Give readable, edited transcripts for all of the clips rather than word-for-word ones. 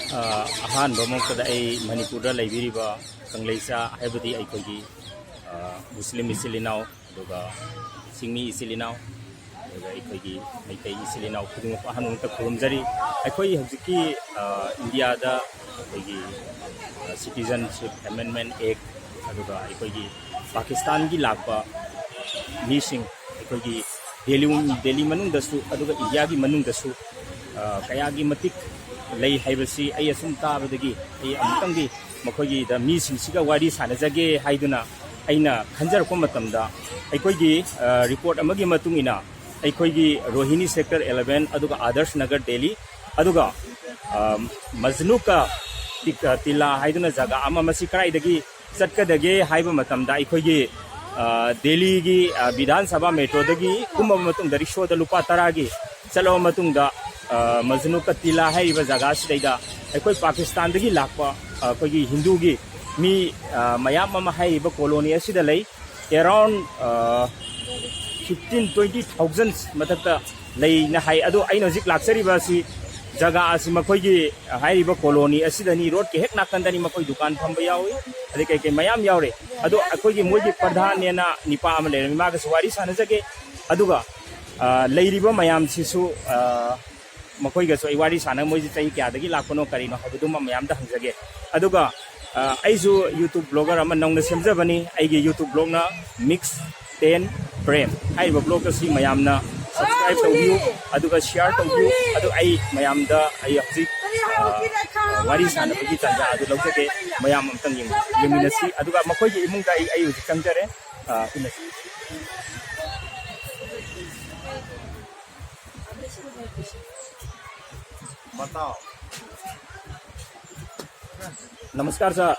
अहानब मौकद मणिपुर लेबिरिबा कंगलेसा हैबदी अखोगी मुस्लिम इसिलिनाव सिंगमी इसिलिनाव अखोगी मैतै इसिलिनाव खुदुमक अहानमत खुरुमजरी अखोई हजिकी इंडिया दा अखोगी citizenship amendment act अदुगा अखोगी Pakistan की लापा मीसिंग अखोगी दिल्ली मनुंगदसु अदुगा इंडिया की मनुंगदसु कयागी मतिक लई हाइबसी आई असुम ताबदगी आई अमतंगी मखोगी द मीसिंगसिगा वारी सानजगे हाइदुना अइना खंजरको मतमदा अखोगी रिपोर्ट अमगी मतुंगिना अखोगी रोहिणी सेक्टर 11 अदुगा आदर्श नगर दिल्ली अदुगा मजनुका तिला हाइदुना जगा अमा मसी कराइदगी चटकदगे हाइबा मतमदा अखोगी दिल्ली की विधान सभा मेट्रोदगी कुम मतुंग रिक्शोद लुपा 10 की चलो मतुंगदा मजनू का तिला है जगह से पाकिस्तान की लापा अखोगी हिंदू की मी मयाम कॉलोनी अराउंड 15-20,000 मथक लेना है हजिक लाचरी जगह मखोगी कॉलोनी रोड के हेक नाकंदनी मखोई दुकान फंब यावे अदे कई मयाम यावरे अदो अखोगी मोगी प्रधान नेना निपा अमा लेरमी मागस वारी सानजगे अदुगा लेरिबा मयाम सिसु मखोईगसु आई वारी साना मोजी चई क्यादगी लाखनो करिनो हबदुमा मयामदा हंजगे अदुगा आइजु यूट्यूब ब्लॉगर अमा नौना सेमजबनी आइगे यूट्यूब ब्लॉग ना मिक्स 10 प्रेम हाइबा ब्लॉग असी मयामना सब्सक्राइब तौबियु अदुगा शेयर तौबियु अदु आई मयामदा आई हजिक वारी साना बगी तंजा अदु लौजगे मयाम अमतंग यमिनसी अदुगा मखोईगे इमुंगा आई हजिक तंजरे उनसी बताओ। नमस्कार सर।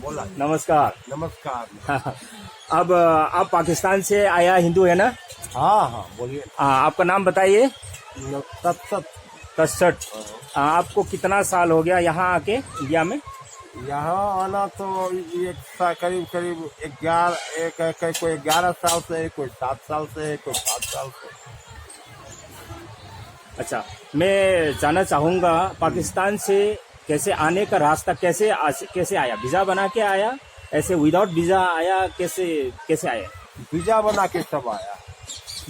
बोला। नमस्कार। नमस्कार। अब आप पाकिस्तान से आया हिंदू है ना? हाँ हाँ बोलिए। आपका नाम बताइए। तसट। आपको कितना साल हो गया यहाँ आके इंडिया में? यहाँ आना तो करीब 11 साल से, कोई 7 साल से, कोई 5 साल से। अच्छा, मैं जानना चाहूँगा पाकिस्तान से कैसे आने का रास्ता कैसे आया? वीज़ा बना के आया, ऐसे विदाउट वीज़ा आया, कैसे आया? वीज़ा बना के सब आया।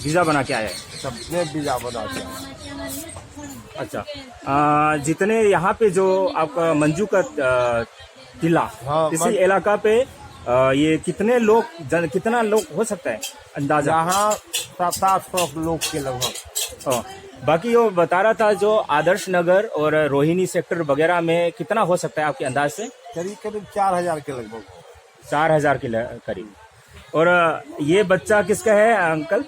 वीज़ा बना के आया सबने वीज़ा बना के आया। अच्छा, जितने यहाँ पे जो आपका मंजू का किला, हाँ, इसी इलाका पे ये कितना लोग हो सकता है अंदाजा? यहाँ 700 लोग के लगभग। बाकी वो बता रहा था जो आदर्श नगर और रोहिणी सेक्टर वगैरह में कितना हो सकता है आपके अंदाज से? करीब 4000 के लगभग। 4000 के करीब। और ये बच्चा किसका है अंकल?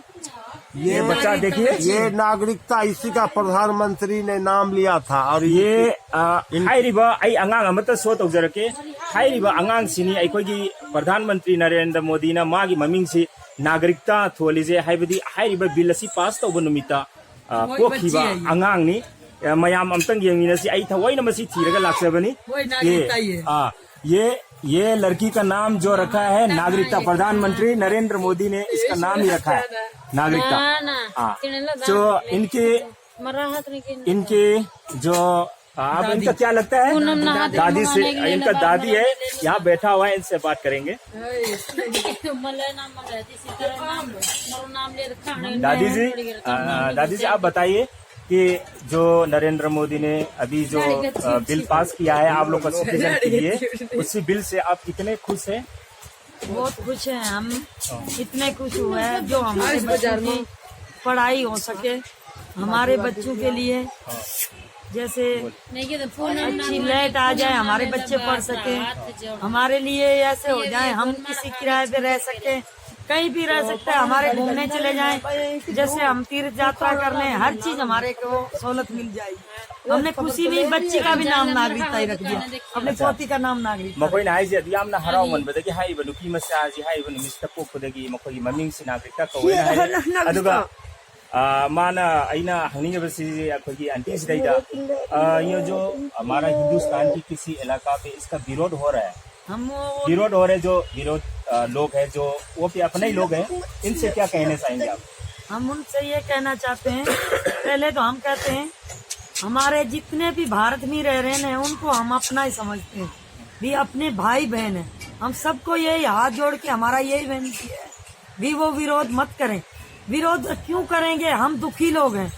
ये बच्चा देखिए, ये नागरिकता इसी का प्रधानमंत्री ने नाम लिया था। और ये हाइरिबा आई अंगांग अमत सो तौजरके हाइरिबा अंगांग सिनी अखोगी प्रधानमंत्री नरेंद्र मोदी ना मागी ममिंग से नागरिकता थोलिजे हाइबदी हाइरिबा बिल असि पास तौब नुमिता पोखिबा अंगांगनी मयाम अमतंग येंगिनसी आई थवैना मसी थीरगा लाक्सबनी। ये लड़की का नाम जो रखा है नागरिकता, प्रधानमंत्री नरेंद्र मोदी ने इसका नाम ही रखा है नागरिकता। जो इनके जो आप इनका क्या लगता है? दादी से, इनका दादी है, यहाँ बैठा हुआ है, इनसे बात करेंगे। दादी जी आप बताइए कि जो नरेंद्र मोदी ने अभी जो बिल पास किया है आप लोग का सिटीजन के लिए, उसी बिल से आप कितने खुश हैं? बहुत खुश हैं हम। इतने खुश हुए हैं जो हमारे बच्चों की पढ़ाई हो सके, हमारे बच्चों के लिए जैसे अच्छी लाइट आ जाए, हमारे बच्चे पढ़ सके, हमारे लिए ऐसे हो जाए हम किसी किराए पे रह सके, कहीं भी रह सकते हैं, हमारे घूमने चले जाएं, जैसे हम तीर्थ यात्रा कर लें, हर चीज हमारे को सहूलत मिल जाएगी। हमने खुशी में बच्ची का भी नाम नागरिकता ही रख दिया, अपने पोती का नाम नागरिकता। मखोइना हाइजे यामना हराव मनबदगी हाइबा नुपी मसाजी हाइबा नुमिस्ता पोखदगी मखोई ममिंग से नागरिकता कौना है। अदुगा माना आइना हंगनी बसी अखोगी आंटी सिदाइदा ये जो हमारा हिंदुस्तान की किसी इलाका पे इसका विरोध हो रहा है, विरोध हो रहे जो विरोध लोग हैं जो वो भी अपने ही लोग हैं, इनसे क्या कहना चाहेंगे आप? हम उनसे ये कहना चाहते हैं, पहले तो हम कहते हैं हमारे जितने भी भारत में रह रहे हैं उनको हम अपना ही समझते हैं, भी अपने भाई बहन है। हम सबको यही हाथ जोड़ के हमारा यही विनती है भी वो विरोध मत करें। विरोध क्यों करेंगे? हम दुखी लोग हैं,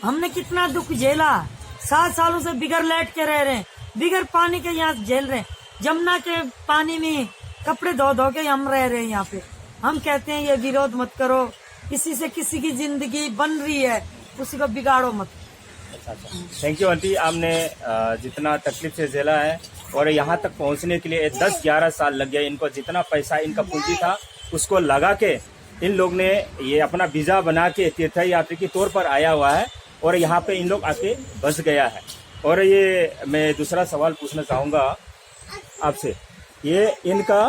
हमने कितना दुख झेला। 7 सालों से बिगर लाइट के रह रहे हैं, बिगर पानी के यहाँ झेल रहे हैं, जमुना के पानी में कपड़े धो धो के हम रह रहे हैं यहाँ पे। हम कहते हैं ये विरोध मत करो, किसी से किसी की जिंदगी बन रही है उसी को बिगाड़ो मत। अच्छा, थैंक यू आंटी, आपने जितना तकलीफ से झेला है और यहाँ तक पहुँचने के लिए 10-11 साल लग गया इनको। जितना पैसा इनका पूंजी था उसको लगा के इन लोग ने ये अपना वीजा बना के तीर्थ यात्री के तौर पर आया हुआ है और यहाँ पे इन लोग आके बस गया है। और ये मैं दूसरा सवाल पूछना चाहूँगा आपसे, ये इनका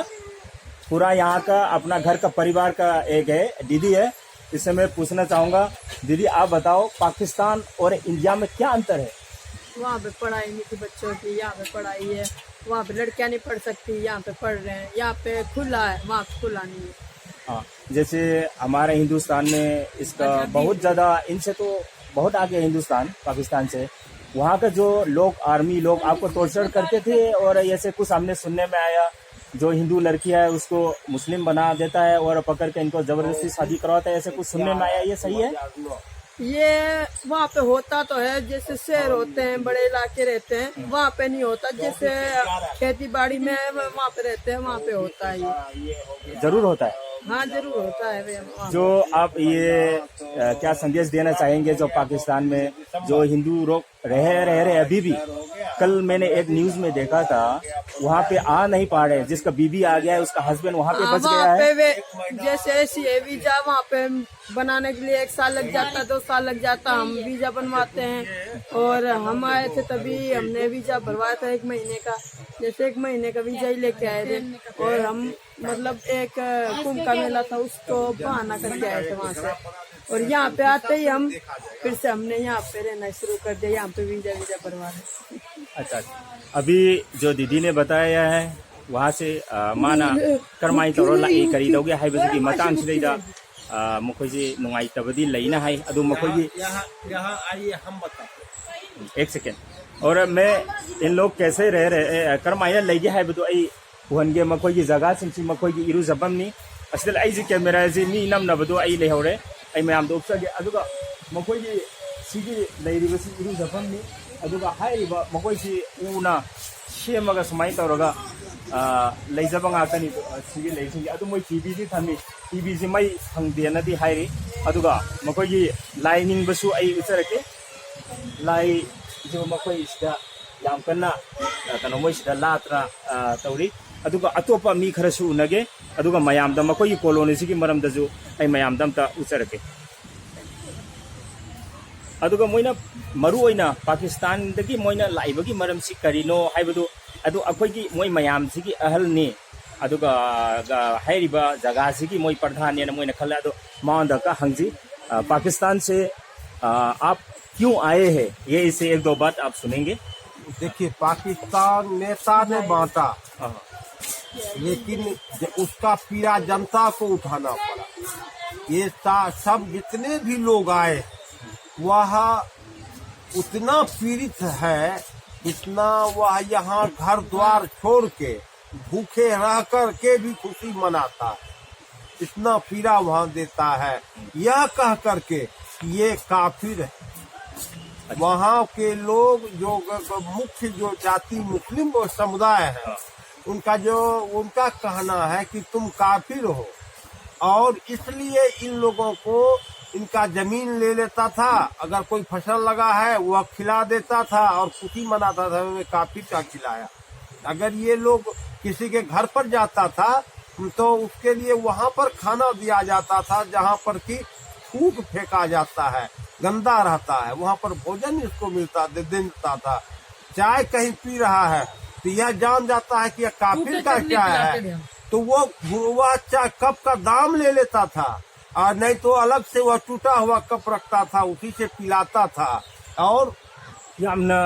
पूरा यहाँ का अपना घर का परिवार का एक है दीदी है, इससे मैं पूछना चाहूँगा दीदी आप बताओ पाकिस्तान और इंडिया में क्या अंतर है? वहाँ पे पढ़ाई नहीं थी बच्चों की, यहाँ पे पढ़ाई है। वहाँ पे लड़कियाँ नहीं पढ़ सकती, यहाँ पे पढ़ रहे हैं। यहाँ पे खुला है, वहाँ पे खुला नहीं है। हाँ, जैसे हमारे हिंदुस्तान में इसका बहुत ज़्यादा, इनसे तो बहुत आगे हिंदुस्तान पाकिस्तान से। वहाँ का जो लोग आर्मी लोग आपको टॉर्चर करते थे और ऐसे कुछ हमने सुनने में आया जो हिंदू लड़की है उसको मुस्लिम बना देता है और पकड़ के इनको जबरदस्ती शादी करवाता है, ऐसे कुछ सुनने में आया, ये सही है? ये वहाँ पे होता तो है, जैसे शहर होते हैं, बड़े इलाके रहते हैं, वहाँ पे नहीं होता। जैसे खेती बाड़ी में वहाँ पे रहते हैं, वहाँ पे होता है ये। जरूर होता है? हाँ जरूर होता है। जो आप ये क्या संदेश देना चाहेंगे जो पाकिस्तान में जो हिंदू लोग रह रहे अभी भी? कल मैंने एक न्यूज में देखा था वहाँ पे आ नहीं पा रहे, जिसका बीबी आ गया है उसका हस्बैंड वहाँ पे बच गया है। जैसे ऐसी है वीजा वहाँ पे बनाने के लिए 1 साल लग जाता, 2 साल लग जाता। हम वीजा बनवाते हैं और हम आए थे तभी हमने वीजा भरवाया था 1 महीने का। जैसे 1 महीने का वीजा ही लेके आए थे और हम मतलब एक कुंभ का मेला था उसको बहाना करके आए थे वहाँ से। और यहाँ पे आते ही हम फिर से हमने यहाँ पे रहना शुरू कर दिया, यहाँ पे वीजा भरवा रहे। अच्छा, अभी जो दीदी ने बताया है वहाँ से माना करमाई तौर लाई करीदौगे हाइबसुगी मतांगसिदैदा मखोइजे नुंगाइतबदी लैना हाई अदु मखोइगे यहाँ आइए हम बताते। 1 सेकेंड। और मैं इन लोग कैसे रह रहे करमाइना लैगे हाइबदु आई उहनगे मखोइगे जगह सिंची मखोइगे इरुजबमनी असल आई कैमरा से मी नमनबदु आई लेहौरे आई मैम दोपसगे अदुगा मखोइगे सिगी लैरिबसी इरुजबमनी अदुगा हाइबा मखोइसी उना सेमगा सुमाइ तौरगा लैजब ngakani सिगी लैसिगी अदु मोइ टीवी जी थमी टीवी जी मै फंगदेनदी हाइरि अदुगा मखोइगी लाइनिंग बसु आई उचरके लाई जो मखोइ इसदा याम कन्ना कनो मोइ इसदा लात्रा तौरी अदुगा अतोपा मी खरसु उनगे अदुगा मयामदा मखोइगी कॉलोनी सिगी मरमदजु आई मयामदम ता उचरके अदुगा मोइना मरु ओइना पाकिस्तान दगी मोइना लाइबगी मरम सि करिनो हाइबदु अदु अखोइगी मोइ मयाम सिगी अहल ने अदुगा हाइरिबा जगह सिगी मोइ प्रधान ने मोइना खला अदु मांदा का हंगजी पाकिस्तान से आप क्यों आए हैं ये इससे 1-2 बात आप सुनेंगे। देखिए पाकिस्तान नेता ने बांटा लेकिन उसका पीड़ा जनता को उठाना पड़ा। ये सब जितने भी लोग आए वह उतना पीड़ित है, इतना वह यहाँ घर द्वार छोड़ के भूखे रह कर के भी खुशी मनाता है, इतना पीड़ा वहाँ देता है। यह कह करके ये काफिर है। वहाँ के लोग जो मुख्य जो जाति मुस्लिम समुदाय है उनका कहना है कि तुम काफिर हो और इसलिए इन लोगों को इनका जमीन ले लेता था, अगर कोई फसल लगा है वह खिला देता था और खुशी मनाता था वे काफिर का खिलाया। अगर ये लोग किसी के घर पर जाता था तो उसके लिए वहाँ पर खाना दिया जाता था जहाँ पर कि थूक फेंका जाता है, गंदा रहता है, वहाँ पर भोजन इसको देता था। चाय कहीं पी रहा है तो यह जान जाता है कि यह काफिर का चाय है, तो वह चाय कप का दाम ले लेता था और नहीं तो अलग से वह टूटा हुआ कप रखता था, उसी से पिलाता था। और यामना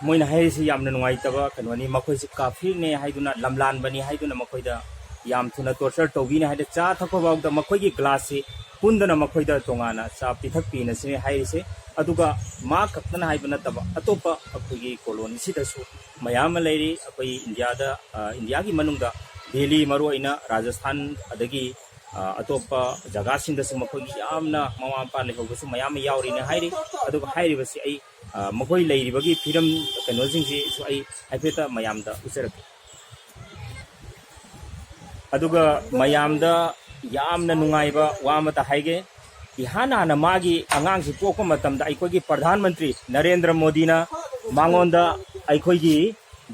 मोइना हाइसे यामना नुंगाइतबा कनोनी मखोइसे काफिर ने हाइदुना लमलान बनी हाइदुना मखोइदा याम थुना टॉर्चर तौबीना हाइदे चा थकबाउदा मखोइगी ग्लास से पुंदना मखोइदा तोंगाना चा पिथक पीना से हाइरिसे अदुगा मा खक्तना हाइब नतबा अतोपा अखोइगी कॉलोनी सिदसु मयाम लैरी अखोइ इंडिया की मनुंगदा दिल्ली मरुइना राजस्थान अदगी अतोपा जगह सिंदसु मखोइगी यामना ममा मपा लेहोबसु मयाम यावरिना हाइरि अदुगा हाइरिबसि आई मखोइ लैरिबगी फिरम कनोजिंगसि सु आई हाइफेता मयामदा उचरके अदुगा मयामदा यामना नुंगाइबा वामता हाइगे इहाना ना मागी अंगांग से पोको मतमदा अखोइगी प्रधानमंत्री नरेंद्र मोदी ना मांगोंदा अखोइगी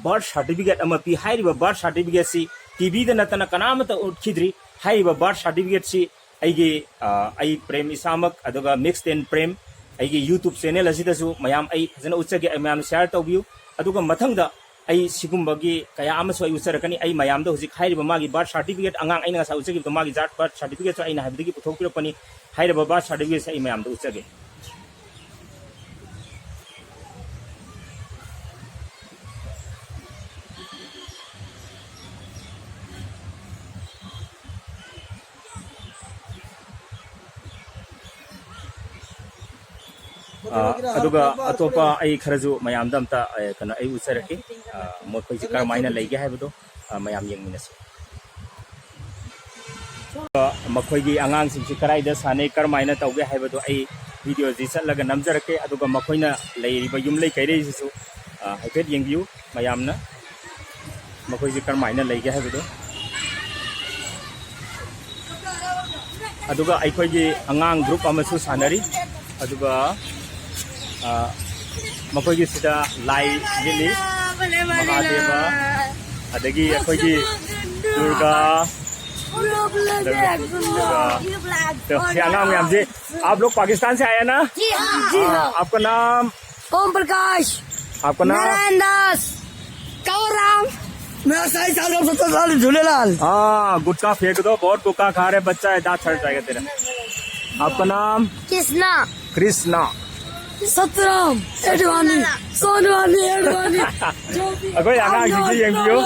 बर्थ सर्टिफिकेट अमा पी हाइरिबा बर्थ सर्टिफिकेट सी टीवी दा नतना कनामता उठखिद्री हाइरिबा बर्थ सर्टिफिकेट सी अइगे आई प्रेम इसामक अदुगा मिक्स्ड इन प्रेम अइगे यूट्यूब चैनल असिदसु मयाम आई फजना उच्चगे मयाम शेयर तौबियु अदुगा मथंगदा आई सिगुंबगी कया अमसु आई उचरकनी आई मयामदा हुजिक हाइरिबा मागी बर्थ सर्टिफिकेट अंगांग आइना सा उचगी तो मागी बर्थ सर्टिफिकेट सो आइना हाइबदगी पुथोकपिरपनी हाइरिबा बर्थ सर्टिफिकेट से आई मयामदा उचगे अदुगा अतोपा आई खरजु मयाम दमता कना आई उचरके मोखोइ से करमाइना लैगे हाइबदो मयाम यंगमिनसे मखोइगी आंगांग सिंग कराइदा साने करमाइना तौगे हाइबदो आई वीडियो जी चलगा नमजरके अदुगा मखोइना लैरिबा युमलै कैरेसिसु हाइफेट यंगियु मयामना मखोइ से करमाइना लैगे हाइबदो अदुगा अखोइगी आंगांग ग्रुप अमसु सानरी अदुगा मखोइगी सिदा लाई लिली महादेवा अदगी अखोइगी दुर्गा तो नाम जी आप लोग पाकिस्तान से आए ना? जी हाँ। आपका नाम? ओम प्रकाश। आपका नाम? नारायण दास। कंवरराम। मेरा 27 साल 70 साल झूलेलाल। हाँ गुटखा फेंक दो, बहुत गुटखा खा रहे बच्चा है, दांत छट जाएगा तेरा। आपका नाम? कृष्णा। कृष्णा। सतराम एडवाणी सोनवानी एडवाणी अगर यहाँ किसी यंगियो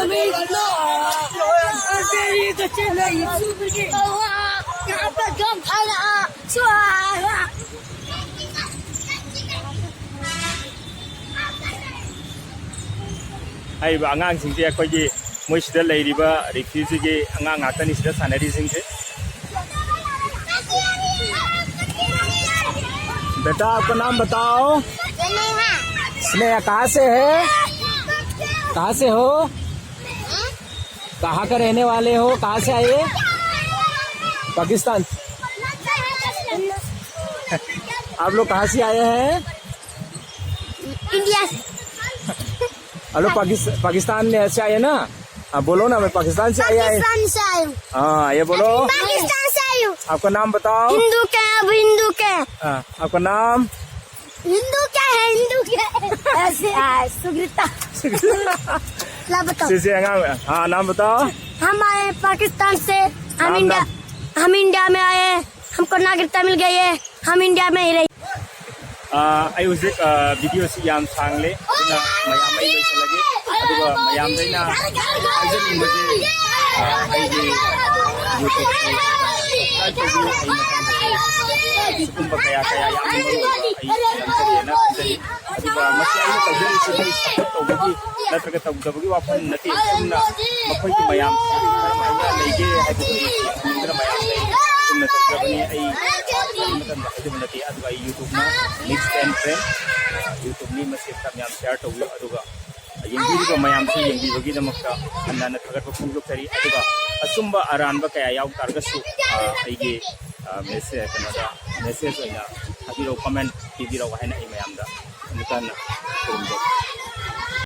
हाइबा आंगांग सिंजे अखोइगी मोइ सिदा लैरिबा रिफ्यूजी गे आंगांग आतनी सिदा सानरी सिंजे बेटा आपका नाम बताओ। स्नेहा। कहाँ से है? कहाँ से हो? कहाँ का रहने वाले हो? कहाँ से आए? पाकिस्तान। आप लोग कहाँ से आए हैं? इंडिया। हेलो पाकिस्तान में से आए ना? हाँ बोलो ना, मैं पाकिस्तान से आया है। हाँ ये बोलो। पाकिस्तान से आई हूँ। आपका नाम बताओ। हिंदू क्या है? अब हिंदू क्या? आपका नाम? हिंदू क्या है? हिंदू क्या है? ऐसे सुग्रीता। बताओ। हाँ नाम बताओ। हम आए पाकिस्तान से, हम इंडिया में आए, हमको नागरिकता मिल गई है, हम इंडिया में ही रही। आई उजिक वीडियो से याम सांगले ना मयाम आई लोई लगे अदुगा मयाम दैना अजन इनजे आई जे यूट्यूब पे कुंभ कया कया याम मरु आई ना अदुगा मसिया आई तजरी से तौबगी नत्रग तौबगी वाफन नति सुमना मखोइ की मयाम मयाम लेगे है बुरा मयाम सुमना तौबनी आई मतलब अदुगा नति अदुगा यूट्यूब ना मिक्स एंड फ्रेंड यूट्यूब नि मसे मयाम शेयर तौबो अदुगा यंगिरिबा मयाम से यंगिबगी दमक्ता अन्ना थगत फोंदोक्तरी अदुगा असुंबा अरानबा कया याव तारगसु आइगे मेसेज ओइना हाबिरो कमेंट पिबिरो हाइना आई मयामदा अमुकन